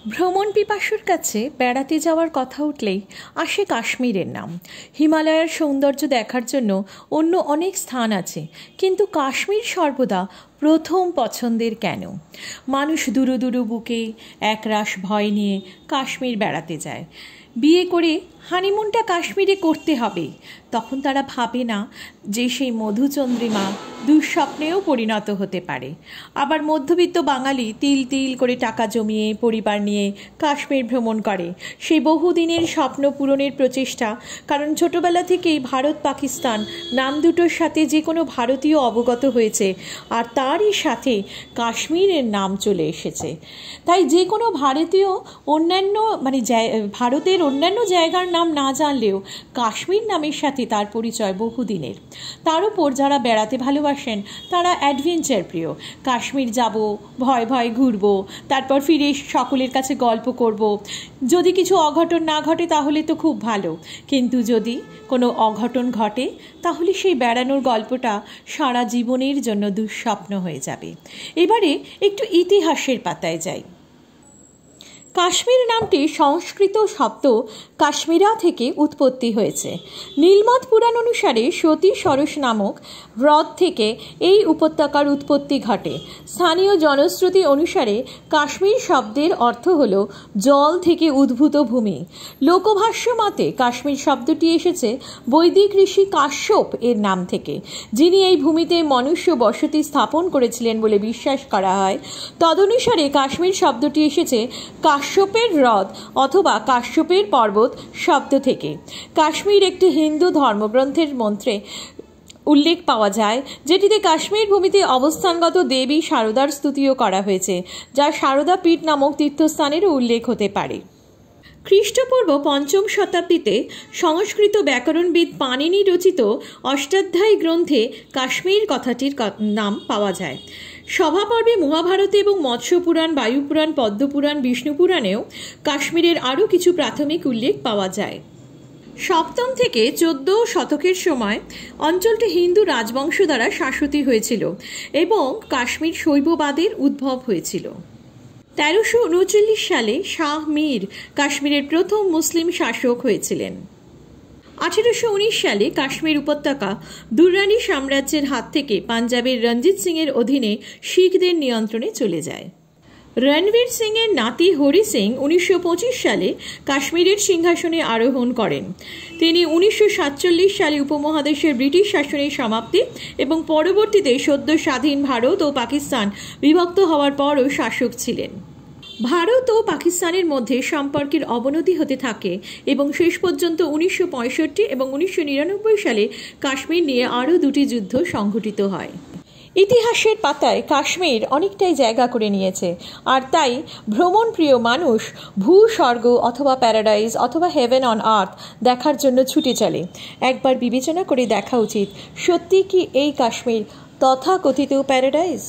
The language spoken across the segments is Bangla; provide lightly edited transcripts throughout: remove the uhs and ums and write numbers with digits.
ভ্রমণ পিপাসুর কাছে বেড়াতে যাওয়ার কথা উঠলেই আসে কাশ্মীরের নাম। হিমালয়ের সৌন্দর্য দেখার জন্য অন্য অনেক স্থান আছে, কিন্তু কাশ্মীর সর্বদা প্রথম পছন্দের। কেন? মানুষ দুরু দুরু বুকে একরাশ ভয় নিয়ে কাশ্মীর বেড়াতে যায়। বিয়ে করে হানিমুনটা কাশ্মীরে করতে হবে, তখন তারা ভাবে না যে সেই মধুচন্দ্রিমা দুঃস্বপ্নেও পরিণত হতে পারে। আবার মধ্যবিত্ত বাঙালি তিল তিল করে টাকা জমিয়ে পরিবার নিয়ে কাশ্মীর ভ্রমণ করে, সেই বহুদিনের স্বপ্ন পূরণের প্রচেষ্টা। কারণ ছোটবেলা থেকেই ভারত পাকিস্তান নাম দুটোর সাথে যে কোনো ভারতীয় অবগত হয়েছে, আর তারই সাথে কাশ্মীরের নাম চলে এসেছে। তাই যে কোনো ভারতীয় অন্যান্য ভারতের অন্যান্য জায়গার নাম না জানলেও কাশ্মীর নামের সাথে তার পরিচয় বহুদিনের। তার উপর যারা বেড়াতে ভালোবাসেন তারা অ্যাডভেঞ্চার প্রিয়। কাশ্মীর যাব, ভয় ভয় ঘুরবো, তারপর ফিরে সকলের কাছে গল্প করব। যদি কিছু অঘটন না ঘটে তাহলে তো খুব ভালো, কিন্তু যদি কোনো অঘটন ঘটে তাহলে সেই বেড়ানোর গল্পটা সারা জীবনের জন্য দুঃস্বপ্ন হয়ে যাবে। এবারে একটু ইতিহাসের পাতায় যাই। কাশ্মীর নামটি সংস্কৃত শব্দ কাশ্মীরা থেকে উৎপত্তি হয়েছে। নীলমত পুরাণ অনুসারে সতী সরস নামক হ্রদ থেকে এই উপত্যকার উৎপত্তি ঘটে। স্থানীয় জনশ্রুতি অনুসারে কাশ্মীর শব্দের অর্থ হল জল থেকে উদ্ভূত ভূমি। লোকভাষ্য মতে কাশ্মীর শব্দটি এসেছে বৈদিক ঋষি কাশ্যপ এর নাম থেকে, যিনি এই ভূমিতে মনুষ্য বসতি স্থাপন করেছিলেন বলে বিশ্বাস করা হয়। তদনুসারে কাশ্মীর শব্দটি এসেছে কাশ্যপের হ্রদ অথবা কাশ্যপের পর্বত শব্দ থেকে। কাশ্মীর একটি হিন্দু ধর্মগ্রন্থের মন্ত্রে উল্লেখ পাওয়া যায়, যেটিতে কাশ্মীর ভূমিতে অবস্থানগত দেবী শারদার স্তুতিও করা হয়েছে, যা শারদা পীঠ নামক তীর্থস্থানেরও উল্লেখ হতে পারে। খ্রিস্টপূর্ব ৫ম শতাব্দীতে সংস্কৃত ব্যাকরণবিদ পাণিনি রচিত অষ্টাধ্যায়ী গ্রন্থে কাশ্মীর কথাটির নাম পাওয়া যায়। সভাপর্বে মহাভারতে এবং মৎস্যপুরাণ, বায়ুপুরাণ, পদ্মপুরাণ, বিষ্ণুপুরাণেও কাশ্মীরের আরও কিছু প্রাথমিক উল্লেখ পাওয়া যায়। ৭ম থেকে ১৪ শতকের সময় অঞ্চলটি হিন্দু রাজবংশ দ্বারা শাসিত হয়েছিল এবং কাশ্মীর শৈববাদের উদ্ভব হয়েছিল। ১৩৩৯ সালে শাহ মীর কাশ্মীরের প্রথম মুসলিম শাসক হয়েছিলেন। ১৮১৯ সালে কাশ্মীর উপত্যকা দুররানি সাম্রাজ্যের হাত থেকে পাঞ্জাবের রঞ্জিত সিংয়ের অধীনে শিখদের নিয়ন্ত্রণে চলে যায়। রণবীর সিংয়ের নাতি হরি সিং ১৯২৫ সালে কাশ্মীরের সিংহাসনে আরোহণ করেন। তিনি ১৯৪৭ সালে উপমহাদেশের ব্রিটিশ শাসনের সমাপ্তি এবং পরবর্তীতে সদ্য স্বাধীন ভারত ও পাকিস্তান বিভক্ত হওয়ার পরও শাসক ছিলেন। ভারত ও পাকিস্তানের মধ্যে সম্পর্কের অবনতি হতে থাকে এবং শেষ পর্যন্ত ১৯৬৫ এবং ১৯৯৯ সালে কাশ্মীর নিয়ে আরও দুটি যুদ্ধ সংঘটিত হয়। ইতিহাসের পাতায় কাশ্মীর অনেকটাই জায়গা করে নিয়েছে, আর তাই ভ্রমণপ্রিয় মানুষ ভূস্বর্গ অথবা প্যারাডাইজ অথবা হেভেন অন আর্থ দেখার জন্য ছুটে চলে। একবার বিবেচনা করে দেখা উচিত, সত্যি কি এই কাশ্মীর তথাকথিত প্যারাডাইজ?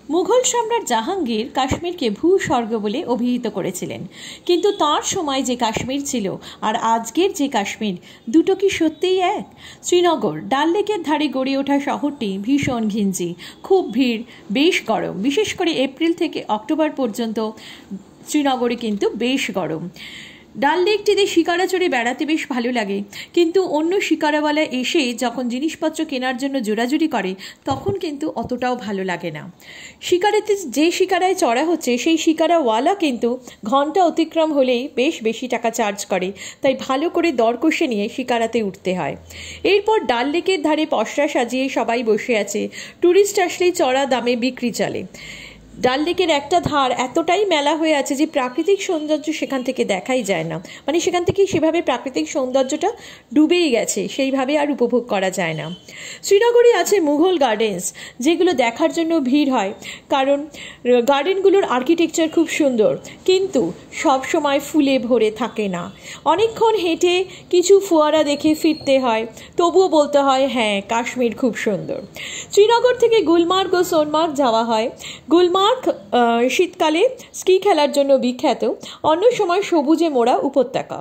মুঘল সম্রাট জাহাঙ্গীর কাশ্মীরকে ভূস্বর্গ বলে অভিহিত করেছিলেন, কিন্তু তার সময় যে কাশ্মীর ছিল আর আজকের যে কাশ্মীর, দুটো কি সত্যিই এক? শ্রীনগর, ডাল লেকের ধারে গড়ে ওঠা শহরটি ভীষণ ঘিঞ্জি, খুব ভিড়, বেশ গরম। বিশেষ করে এপ্রিল থেকে অক্টোবর পর্যন্ত শ্রীনগরে কিন্তু বেশ গরম। ডাল লেকটিতে শিকারা চড়ে বেড়াতে বেশ ভালো লাগে, কিন্তু অন্য শিকারাওয়ালা এসে যখন জিনিসপত্র কেনার জন্য জোরাজুরি করে তখন কিন্তু অতটাও ভালো লাগে না। শিকারাতে যে শিকারায় চড়া হচ্ছে সেই শিকারাওয়ালা কিন্তু ঘন্টা অতিক্রম হলেই বেশ বেশি টাকা চার্জ করে, তাই ভালো করে দর কষে নিয়ে শিকারাতে উঠতে হয়। এরপর ডাল লেকের ধারে পসরা সাজিয়ে সবাই বসে আছে, ট্যুরিস্ট আসলেই চড়া দামে বিক্রি চলে। ডাল লেকের একটা ধার এতটাই মেলা হয়ে আছে যে প্রাকৃতিক সৌন্দর্য সেখান থেকে দেখাই যায় না, সেখান থেকে সেভাবে প্রাকৃতিক সৌন্দর্যটা ডুবেই গেছে, সেইভাবে আর উপভোগ করা যায় না। শ্রীনগরে আছে মুঘল গার্ডেন্স, যেগুলো দেখার জন্য ভিড় হয়, কারণ গার্ডেনগুলোর আর্কিটেকচার খুব সুন্দর, কিন্তু সব সময় ফুলে ভরে থাকে না। অনেকক্ষণ হেঁটে কিছু ফোয়ারা দেখে ফিরতে হয়, তবুও বলতে হয় হ্যাঁ, কাশ্মীর খুব সুন্দর। শ্রীনগর থেকে গুলমার্গ ও সোনমার্গ যাওয়া হয়। গুলমার্গ শীতকালে স্কি খেলার জন্য বিখ্যাত, অন্য সময় সবুজে মোড়া উপত্যকা।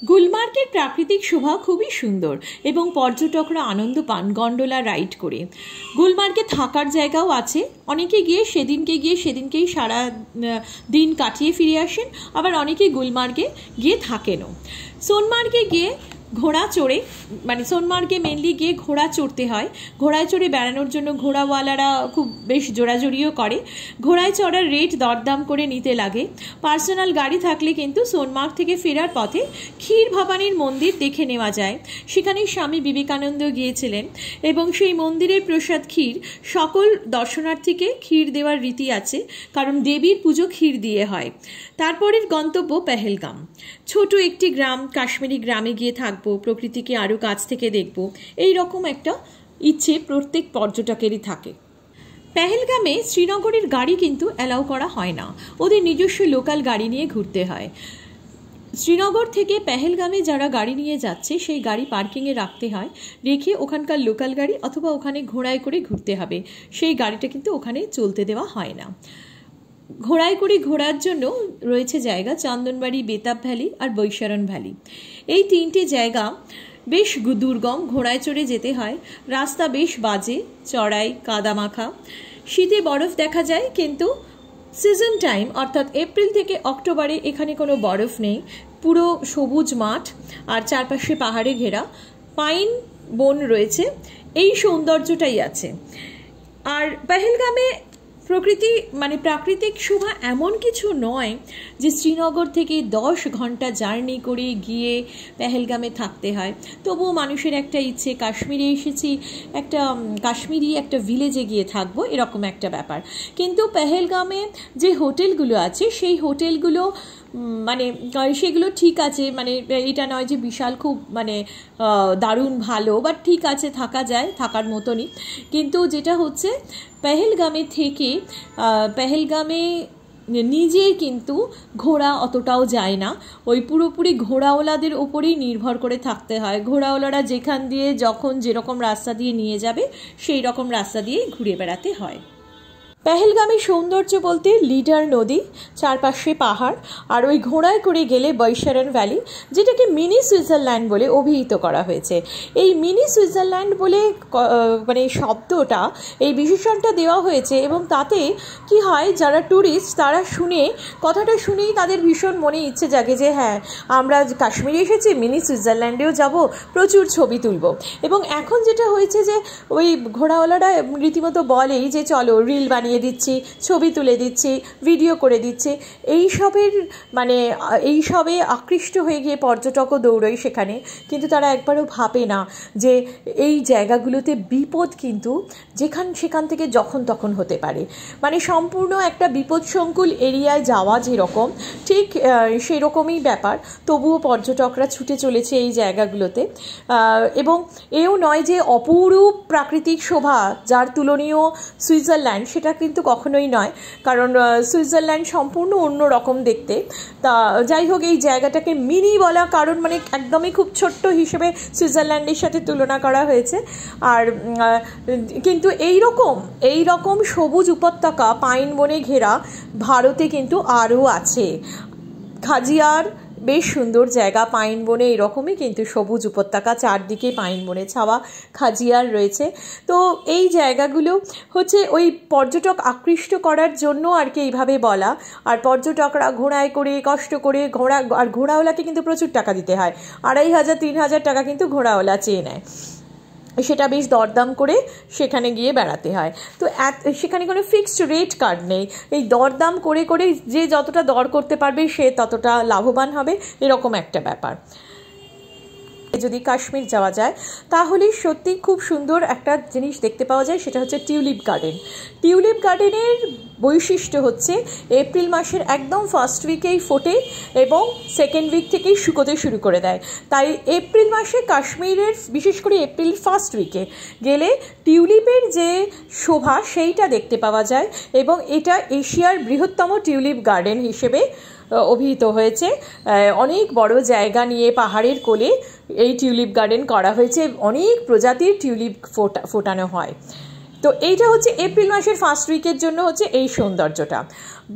গুলমার্গের প্রাকৃতিক শোভা খুবই সুন্দর এবং পর্যটকরা আনন্দ পান গন্ডোলা রাইড করে। গুলমার্গে থাকার জায়গাও আছে, অনেকে গিয়ে সেদিনকেই সারা দিন কাটিয়ে ফিরে আসেন, আবার অনেকে গুলমার্গে গিয়ে থাকেনও। সোনমার্গে গিয়ে ঘোড়া চড়ে, মানে সোনমার্গে মেনলি গিয়ে ঘোড়া চড়তে হয়। ঘোড়ায় চড়ে বেড়ানোর জন্য ঘোড়াওয়ালারা খুব বেশ জোরাজুরিও করে। ঘোড়ায় চড়ার রেট দরদাম করে নিতে লাগে। পার্সোনাল গাড়ি থাকলে কিন্তু সোনমার্গ থেকে ফেরার পথে ক্ষীর ভবানীর মন্দির দেখে নেওয়া যায়। সেখানে স্বামী বিবেকানন্দ গিয়েছিলেন এবং সেই মন্দিরের প্রসাদ ক্ষীর সকল দর্শনার্থীকে ক্ষীর দেওয়ার রীতি আছে, কারণ দেবীর পুজো ক্ষীর দিয়ে হয়। তারপরের গন্তব্য পেহেলগাম, ছোট একটি গ্রাম। কাশ্মীরি গ্রামে গিয়ে থাকবো, প্রকৃতিকে আরও কাছ থেকে দেখব, এই রকম একটা ইচ্ছে প্রত্যেক পর্যটকেরই থাকে। পেহেলগামে শ্রীনগরের গাড়ি কিন্তু অ্যালাউ করা হয় না, ওদের নিজস্ব লোকাল গাড়ি নিয়ে ঘুরতে হয়। শ্রীনগর থেকে পেহেলগামে যারা গাড়ি নিয়ে যাচ্ছে সেই গাড়ি পার্কিংয়ে রাখতে হয়, রেখে ওখানকার লোকাল গাড়ি অথবা ওখানে ঘোড়ায় করে ঘুরতে হবে, সেই গাড়িটা কিন্তু ওখানে চলতে দেওয়া হয় না। ঘোড়ায় করে ঘোরার জন্য রয়েছে জায়গা চন্দনবাড়ি, বেতাব ভ্যালি আর বৈশারণ ভ্যালি। এই তিনটে জায়গা বেশ দুর্গম, ঘোড়ায় চড়ে যেতে হয়, রাস্তা বেশ বাজে, চড়াই, কাদামাখা। শীতে বরফ দেখা যায়, কিন্তু সিজন টাইম অর্থাৎ এপ্রিল থেকে অক্টোবরে এখানে কোনো বরফ নেই। পুরো সবুজ মাঠ আর চারপাশে পাহাড়ে ঘেরা, পাইন বন রয়েছে, এই সৌন্দর্যটাই আছে। আর পেহেলগামে প্রাকৃতিক শোভা এমন কিছু নয় যে শ্রীনগর থেকে 10 ঘন্টা জার্নি করে গিয়ে পেহেলগামে থাকতে হয়। তবুও মানুষের একটা ইচ্ছে, কাশ্মীরে এসেছি, কাশ্মীরি একটা ভিলেজে গিয়ে থাকবো, এরকম একটা ব্যাপার। কিন্তু পেহেলগামে যে হোটেলগুলো আছে সেই হোটেলগুলো সেগুলো ঠিক আছে, এটা নয় যে বিশাল খুব দারুণ ভালো, বাট ঠিক আছে, থাকা যায়, থাকার মতনই। কিন্তু যেটা হচ্ছে পেহেলগামে নিজে কিন্তু ঘোড়া অতটাও যায় না, ওই পুরোপুরি ঘোড়াওয়ালাদের ওপরেই নির্ভর করে থাকতে হয়। ঘোড়াওয়ালারা যেখান দিয়ে যখন যেরকম রাস্তা দিয়ে নিয়ে যাবে সেই রকম রাস্তা দিয়েই ঘুরে বেড়াতে হয়। পেহেলগামের সৌন্দর্য বলতে লিডার নদী, চারপাশে পাহাড়, আর ওই ঘোড়ায় করে গেলে বৈশারণ ভ্যালি, যেটাকে মিনি সুইজারল্যান্ড বলে অভিহিত করা হয়েছে। এই মিনি সুইজারল্যান্ড বলে শব্দটা, এই বিশেষণটা দেওয়া হয়েছে, এবং তাতে কি হয়, যারা ট্যুরিস্ট তারা কথাটা শুনেই তাদের ভীষণ মনে ইচ্ছে জাগে যে হ্যাঁ, আমরা কাশ্মীরে এসেছি, মিনি সুইজারল্যান্ডেও যাব, প্রচুর ছবি তুলব। এবং এখন যেটা হয়েছে যে ওই ঘোড়াওয়ালারা রীতিমতো বলেই যে চলো রিল বানিয়ে দিচ্ছি, ছবি তুলে দিচ্ছি, ভিডিও করে দিচ্ছি, এইসবে আকৃষ্ট হয়ে গিয়ে পর্যটকও দৌড়ই সেখানে। কিন্তু তারা একবারও ভাবে না যে এই জায়গাগুলোতে বিপদ কিন্তু সেখান থেকে যখন তখন হতে পারে। সম্পূর্ণ একটা বিপদসংকুল এরিয়ায় যাওয়া যেরকম, ঠিক সেরকমই ব্যাপার। তবুও পর্যটকরা ছুটে চলেছে এই জায়গাগুলোতে। এবং এও নয় যে অপরূপ প্রাকৃতিক শোভা যার তুলনীয় সুইজারল্যান্ড, সেটা কিন্তু কখনোই নয়, কারণ সুইজারল্যান্ড সম্পূর্ণ অন্য রকম দেখতে। তা যাই হোক, এই জায়গাটাকে মিনি বলা কারণ একদমই খুব ছোট্ট হিসেবে সুইজারল্যান্ডের সাথে তুলনা করা হয়েছে। আর কিন্তু এই রকম সবুজ উপত্যকা পাইন বনে ঘেরা ভারতে কিন্তু আরও আছে। খাজিয়ার বেশ সুন্দর জায়গা, পাইন বনে এরকমই কিন্তু সবুজ উপত্যকা, চারদিকে পাইন বনে ছাওয়া খাজিয়ার রয়েছে। তো এই জায়গাগুলো হচ্ছে ওই পর্যটক আকৃষ্ট করার জন্য আর কি এইভাবে বলা। আর পর্যটকরা ঘোড়ায় করে কষ্ট করে ঘোড়াওয়ালাকে কিন্তু প্রচুর টাকা দিতে হয়, 2500-3000 টাকা কিন্তু ঘোড়াওয়ালা চেয়ে নেয়, সেটা বেশ দরদাম করে সেখানে গিয়ে বেড়াতে হয়। তো সেখানে কোনো ফিক্সড রেট কার্ড নেই, এই দরদাম করে করে যে যতটা দর করতে পারবে সে ততটা লাভবান হবে, এরকম একটা ব্যাপার। যদি কাশ্মীর যাওয়া যায় তাহলে সত্যি খুব সুন্দর একটা জিনিস দেখতে পাওয়া যায়, সেটা হচ্ছে টিউলিপ গার্ডেন। টিউলিপ গার্ডেনের বৈশিষ্ট্য হচ্ছে এপ্রিল মাসের একদম ফার্স্ট উইকেই ফোটে এবং সেকেন্ড উইক থেকেই শুকোতে শুরু করে দেয়। তাই এপ্রিল মাসে কাশ্মীরের, বিশেষ করে এপ্রিল ফার্স্ট উইকে গেলে টিউলিপের যে শোভা সেইটা দেখতে পাওয়া যায়, এবং এটা এশিয়ার বৃহত্তম টিউলিপ গার্ডেন হিসেবে অভিহিত হয়েছে। অনেক বড় জায়গা নিয়ে পাহাড়ের কোলে এই টিউলিপ গার্ডেন করা হয়েছে, অনেক প্রজাতির টিউলিপ ফোটানো হয়। তো এইটা হচ্ছে এপ্রিল মাসের ফার্স্ট উইকের জন্য হচ্ছে এই সৌন্দর্যটা।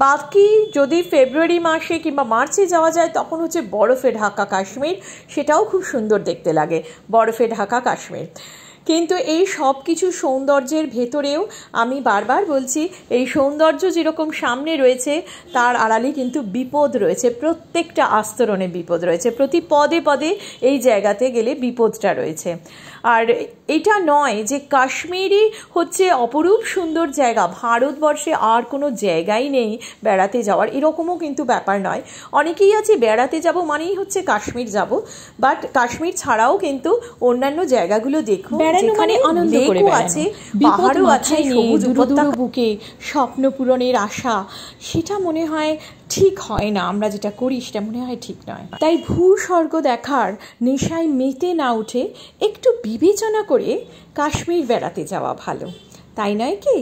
বাকি যদি ফেব্রুয়ারি মাসে কিংবা মার্চে যাওয়া যায় তখন হচ্ছে বরফে ঢাকা কাশ্মীর, সেটাও খুব সুন্দর দেখতে লাগে, বরফে ঢাকা কাশ্মীর। কিন্তু এই সব কিছু সৌন্দর্যের ভেতরেও আমি বারবার বলছি, এই সৌন্দর্য যেরকম সামনে রয়েছে তার আড়ালে কিন্তু বিপদ রয়েছে, প্রত্যেকটা আস্তরণে বিপদ রয়েছে, প্রতি পদে পদে এই জায়গাতে গেলে বিপদটা রয়েছে। আর এটা নয় যে কাশ্মীরই হচ্ছে অপরূপ সুন্দর জায়গা, ভারতবর্ষে আর কোনো জায়গাই নেই বেড়াতে যাওয়ার, এরকমও কিন্তু ব্যাপার নয়। অনেকেই আছে বেড়াতে যাব মানেই হচ্ছে কাশ্মীর যাব, বাট কাশ্মীর ছাড়াও কিন্তু অন্যান্য জায়গাগুলো দেখুন, যেখানে আনন্দ করে আছে, পাহাড়ও আছে, সবুজ উপত্যকা, বুকে স্বপ্ন পূরণের আশা, সেটা মনে হয় ঠিক হয় না। আমরা যেটা করি সেটা মনে হয় ঠিক নয়। তাই ভূস্বর্গ দেখার নেশায় মেতে না উঠে একটু বিবেচনা করে কাশ্মীর বেড়াতে যাওয়া ভালো, তাই নয় কি?